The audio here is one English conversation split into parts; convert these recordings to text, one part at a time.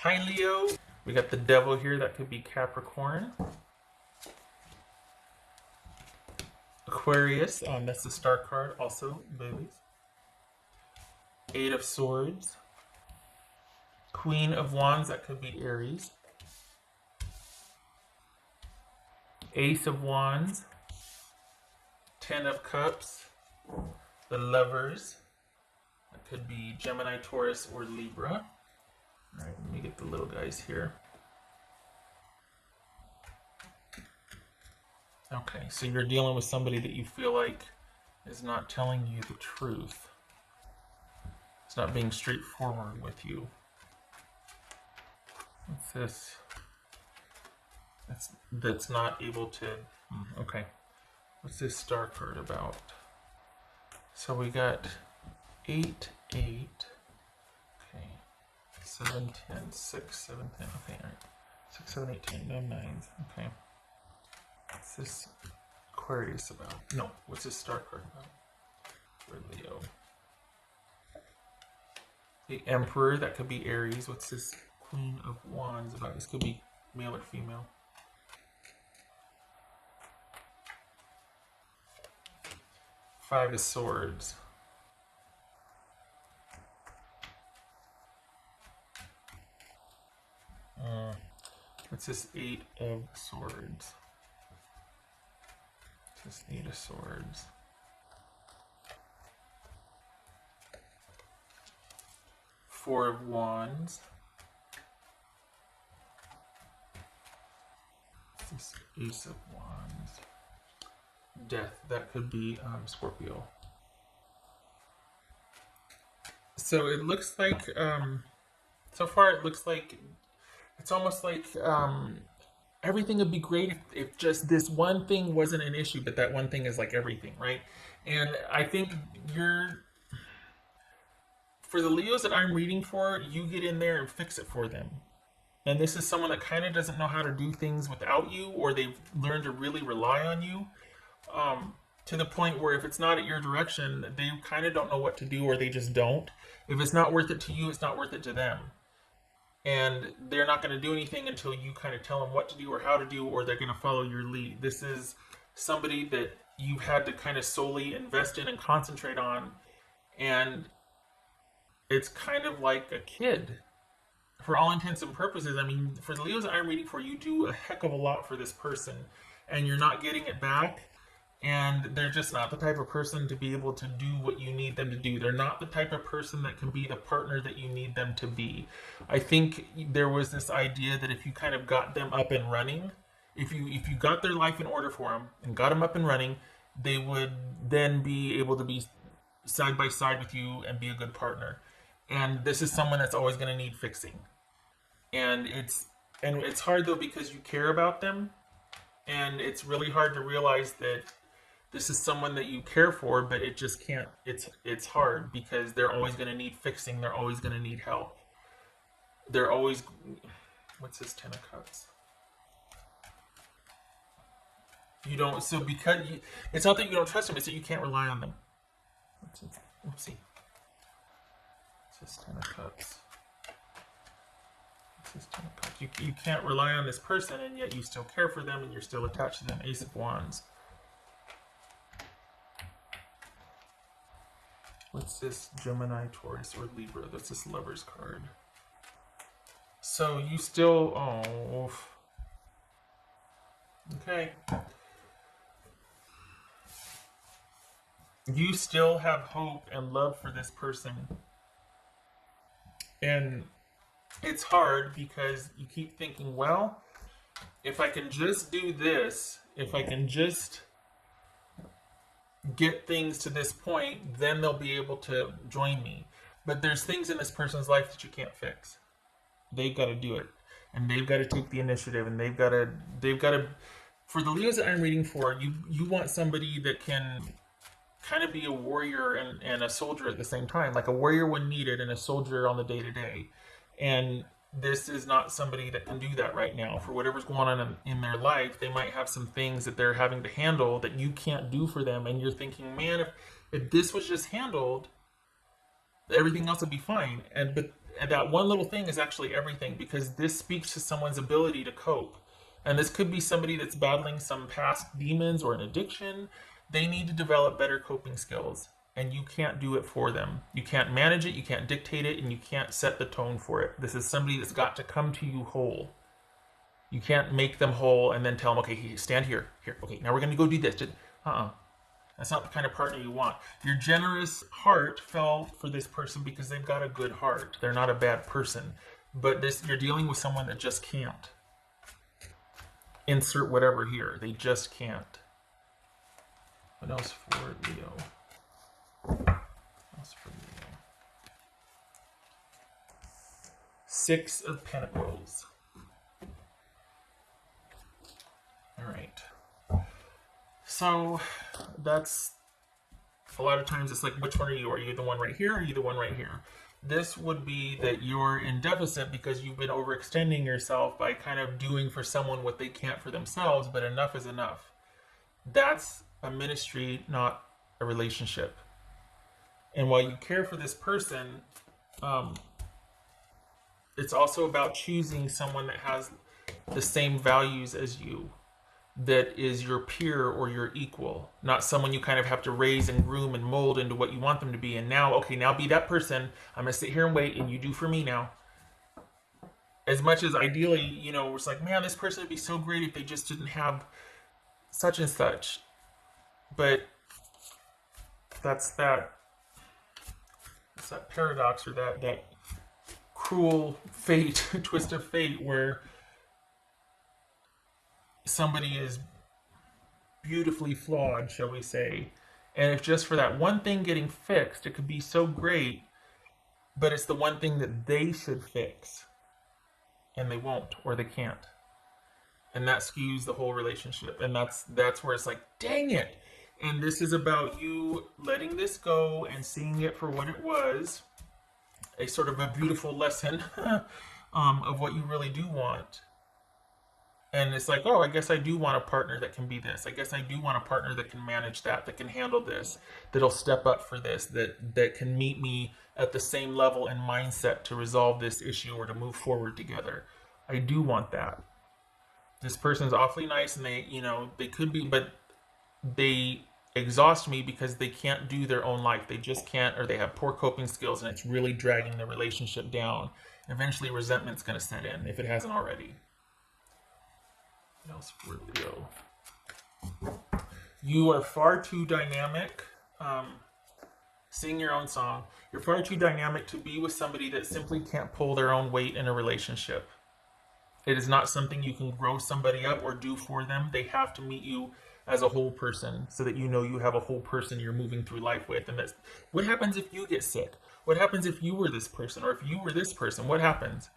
Hi, Leo. We got the devil here. That could be Capricorn. Aquarius. That's the star card. Also, babies. Eight of Swords. Queen of Wands. That could be Aries. Ace of Wands. Ten of Cups. The Lovers. That could be Gemini, Taurus, or Libra. All right, let me get the little guys here. Okay, so you're dealing with somebody that you feel like is not telling you the truth. It's not being straightforward with you. What's this? That's not able to... Okay. What's this star card about? So we got 8, 8. Okay. 7, 10, 6, 7, 10. Okay, all right. 6, 7, 8, 10. No 9s. Okay. What's this Aquarius about? No, what's this star card about? For Leo. The Emperor, that could be Aries. What's this Queen of Wands about? This could be male or female. Five of Swords. What's this Eight of Swords? What's this Eight of Swords? Four of Wands. What's this Ace of Wands? Death. That could be Scorpio. So it looks like, so far it looks like, it's almost like everything would be great if just this one thing wasn't an issue, but that one thing is like everything, right? And I think for the Leos that I'm reading for, you get in there and fix it for them. And this is someone that kind of doesn't know how to do things without you, or they've learned to really rely on you. To the point where if it's not at your direction, they kind of don't know what to do, or they just don't. If it's not worth it to you, it's not worth it to them. And they're not going to do anything until you kind of tell them what to do or how to do, or they're going to follow your lead. This is somebody that you've had to kind of solely invest in and concentrate on. And it's kind of like a kid. For all intents and purposes, I mean, for the Leos that I'm reading for, you do a heck of a lot for this person, and you're not getting it back. And they're just not the type of person to be able to do what you need them to do. They're not the type of person that can be the partner that you need them to be. I think there was this idea that if you kind of got them up and running, if you got their life in order for them and got them up and running, they would then be able to be side by side with you and be a good partner. And this is someone that's always going to need fixing. And it's hard though, because you care about them, and it's really hard to realize that this is someone that you care for, but it just can't. It's hard because they're always going to need fixing. They're always going to need help. They're always... What's this Ten of Cups? You don't... So because... it's not that you don't trust them. It's that you can't rely on them. Oopsie. What's this Ten of Cups? What's this Ten of Cups? You can't rely on this person, and yet you still care for them, and you're still attached to them. Ace of Wands. What's this Gemini, Taurus, or Libra? That's this Lover's card. So you still... Oh. Okay. You still have hope and love for this person. And it's hard because you keep thinking, well, if I can just do this, if I can just get things to this point, then they'll be able to join me. But there's things in this person's life that you can't fix. They've got to do it, and they've got to take the initiative, and they've got to. For the Leos that I'm reading for, you want somebody that can kind of be a warrior and a soldier at the same time, like a warrior when needed and a soldier on the day-to-day. And this is not somebody that can do that right now. For whatever's going on in their life, they might have some things that they're having to handle that you can't do for them. And you're thinking, man, if this was just handled, everything else would be fine. that one little thing is actually everything, because this speaks to someone's ability to cope. And this could be somebody that's battling some past demons or an addiction. They need to develop better coping skills, and you can't do it for them. You can't manage it, you can't dictate it, and you can't set the tone for it. This is somebody that's got to come to you whole. You can't make them whole and then tell them, okay, stand here. Here, okay, now we're going to go do this. That's not the kind of partner you want. Your generous heart fell for this person because they've got a good heart. They're not a bad person. But you're dealing with someone that just can't. Insert whatever here. They just can't. What else for Leo? What else for Leo? 6 of Pentacles. All right. So that's a lot of times it's like, which one are you? Are you the one right here? Or are you the one right here? This would be that you're in deficit because you've been overextending yourself by kind of doing for someone what they can't for themselves, but enough is enough. That's a ministry, not a relationship. And while you care for this person, it's also about choosing someone that has the same values as you, that is your peer or your equal, not someone you kind of have to raise and groom and mold into what you want them to be. And now, okay, now be that person. I'm going to sit here and wait, and you do for me now. As much as ideally, you know, it's like, man, this person would be so great if they just didn't have such and such. But that's that paradox, or that cruel fate, twist of fate, where somebody is beautifully flawed, shall we say, and if just for that one thing getting fixed, it could be so great, but it's the one thing that they should fix, and they won't, or they can't, and that skews the whole relationship. And that's where it's like, dang it. And this is about you letting this go and seeing it for what it was, a sort of a beautiful lesson of what you really do want. And it's like, oh, I guess I do want a partner that can be this. I guess I do want a partner that can manage that can handle this, that'll step up for this, that can meet me at the same level and mindset to resolve this issue or to move forward together. I do want that. This person's awfully nice, and they could be, but they exhaust me because they can't do their own life. They just can't, or they have poor coping skills, and it's really dragging the relationship down. Eventually, resentment's going to set in if it hasn't already. Else for Leo. You are far too dynamic. Sing your own song. You're far too dynamic to be with somebody that simply can't pull their own weight in a relationship. It is not something you can grow somebody up or do for them. They have to meet you as a whole person, so that you know you have a whole person you're moving through life with. And that's what happens if you get sick. What happens if you were this person, or if you were this person? What happens?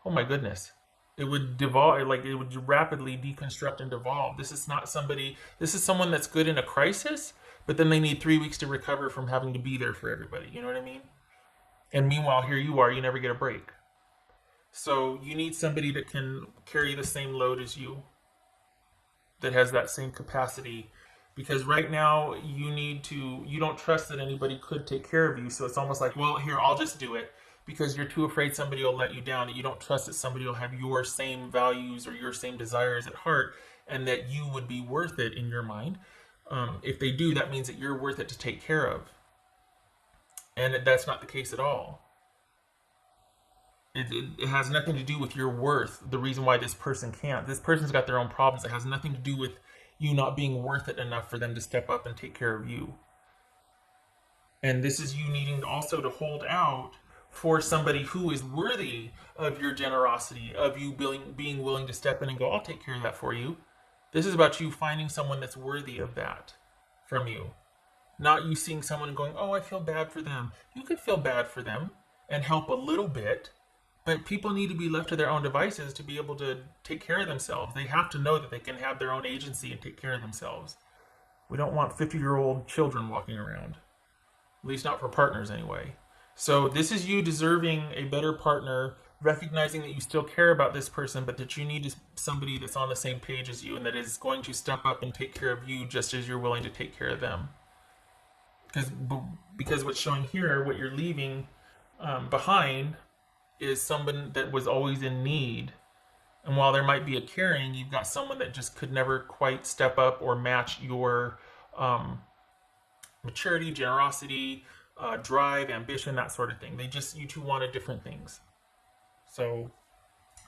Oh my goodness. It would devolve, like it would rapidly deconstruct and devolve. This is someone that's good in a crisis, but then they need 3 weeks to recover from having to be there for everybody. You know what I mean? And meanwhile, here you are, you never get a break. So you need somebody that can carry the same load as you, that has that same capacity. Because right now you don't trust that anybody could take care of you. So it's almost like, well, here, I'll just do it. Because you're too afraid somebody will let you down, and you don't trust that somebody will have your same values or your same desires at heart, and that you would be worth it in your mind. If they do, that means that you're worth it to take care of. And that's not the case at all. It has nothing to do with your worth, the reason why this person can't. This person's got their own problems. It has nothing to do with you not being worth it enough for them to step up and take care of you. And this is you needing also to hold out for somebody who is worthy of your generosity, of you being willing to step in and go, I'll take care of that for you. This is about you finding someone that's worthy of that from you. Not you seeing someone going, oh, I feel bad for them. You could feel bad for them and help a little bit, but people need to be left to their own devices to be able to take care of themselves. They have to know that they can have their own agency and take care of themselves. We don't want 50-year-old children walking around. At least not for partners anyway. So this is you deserving a better partner, recognizing that you still care about this person, but that you need somebody that's on the same page as you, and that is going to step up and take care of you just as you're willing to take care of them. Because what's showing here, what you're leaving behind, is someone that was always in need. And while there might be a caring, you've got someone that just could never quite step up or match your maturity, generosity, drive, ambition, that sort of thing. You two wanted different things. So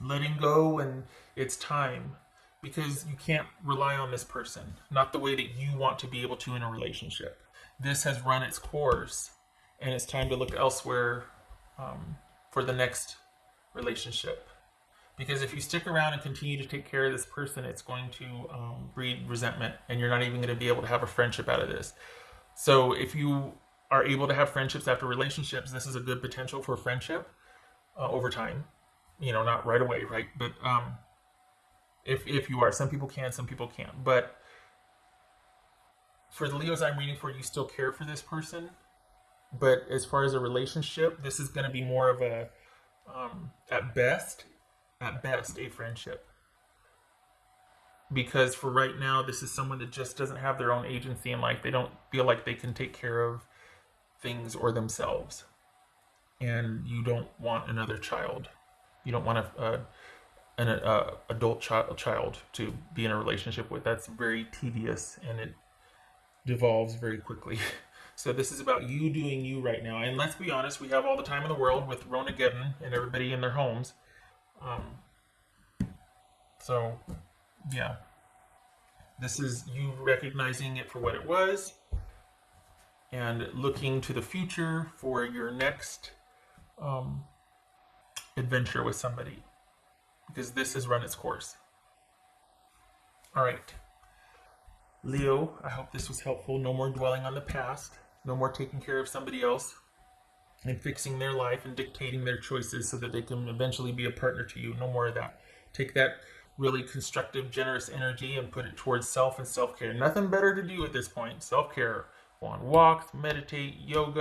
letting go, and it's time, because you can't rely on this person, not the way that you want to be able to in a relationship. This has run its course, and it's time to look elsewhere for the next relationship. Because if you stick around and continue to take care of this person, it's going to breed resentment, and you're not even going to be able to have a friendship out of this. So if you are able to have friendships after relationships, this is a good potential for friendship over time. Not right away, right? But if you are, some people can, some people can't. But for the Leos I'm reading for, you still care for this person. But as far as a relationship, this is going to be more of a, at best, a friendship. Because for right now, this is someone that just doesn't have their own agency in life. They don't feel like they can take care of things or themselves. And you don't want another child. You don't want an adult child to be in a relationship with. That's very tedious, and it devolves very quickly. So this is about you doing you right now. And let's be honest, we have all the time in the world with Ronageddon and everybody in their homes. So, yeah. This is you recognizing it for what it was and looking to the future for your next adventure with somebody. Because this has run its course. All right. Leo, I hope this was helpful. No more dwelling on the past. No more taking care of somebody else and fixing their life and dictating their choices so that they can eventually be a partner to you. No more of that. Take that really constructive, generous energy and put it towards self and self-care. Nothing better to do at this point. Self-care. Go on walks, meditate, yoga.